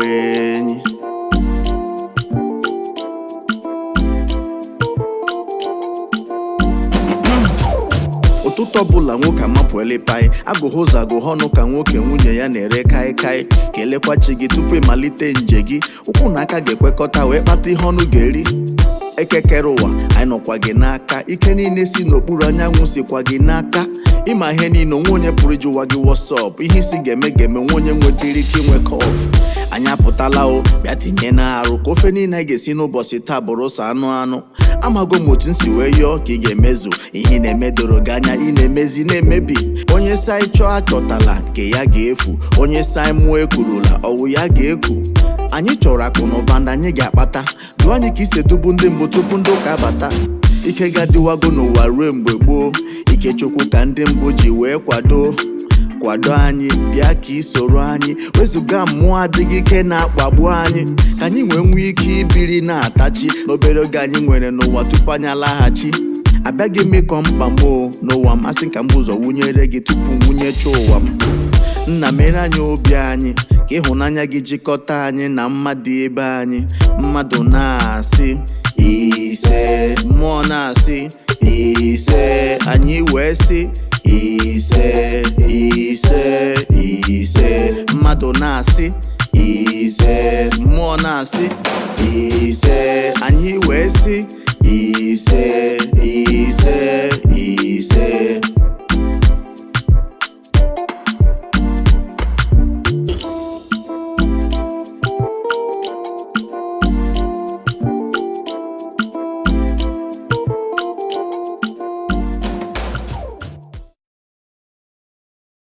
enyi. Ụtụtụ ọbụla nwoke amapụele pai, agụghị ụzọ agụghị ọnụ ka nwoke nwunye ya na-ere kai kai. Kelekwa chi gị tupu ịmalite nje gị, ụkwụ na aka ga-ekwekọta wee kpata ihe ọnụ ga-eri. Ekekere ụwa anyị nọkwa gị n'aka, ike niile si n'okpuru anyanwụ sikwa gị n'aka. Ịma ihe niile onwe onye pụrụ ịjụwa gị wọsọp, ihe isi ga-eme nwe onye nwetara ike inwe kọf. Anyị apụtala o, bịa tinye n'arụ ka ofe niile ga-esi n'ụbọchị taa bụrụ sọ anụ. Amago m otu nsi wee yọọ ka ị ga-emezu ihe na-eme doro gị anya, ị na-emezi na-emebi. Onye sai chọọ achọtala nke ya ga-efu, onye sai mụọ ekwurula ọwụ ya ga-eku. Anyị chọrọ akụ na ụba ndị anyị ga-akpata, dụọ anyị ka isi edubu ndị mbụ tupu ndị ụka bata. Ike ga-adịwago n'ụwa ruo mgbe gboo, ike Chukwu ka ndị mbụ ji wee kwado anyị. Bịa ka isoro anyị, wezụga mmụọ adịghị ike na-akpagbu anyị, ka anyị nwee ike ibiri na-atachi n'obere oge anyị nwere n'ụwa tupu anyị alaghachi. Abịaghị m ịkọ mkpa m n'ụwa, masị ka m bụ ụzọ wụnyere gị tupu nwunyecha ụwa m. Nna mere anyị obi anyị, ka ịhụnanya gị jikọta anyị na mmadụ ebe anyị. Mmadụ na-asị ise, mmụọ na-asị ise, anyị wee sị ise ise ise. Mmadụ na-asị ise, mmụọ na-asị ise, anyị wee sị ise ise.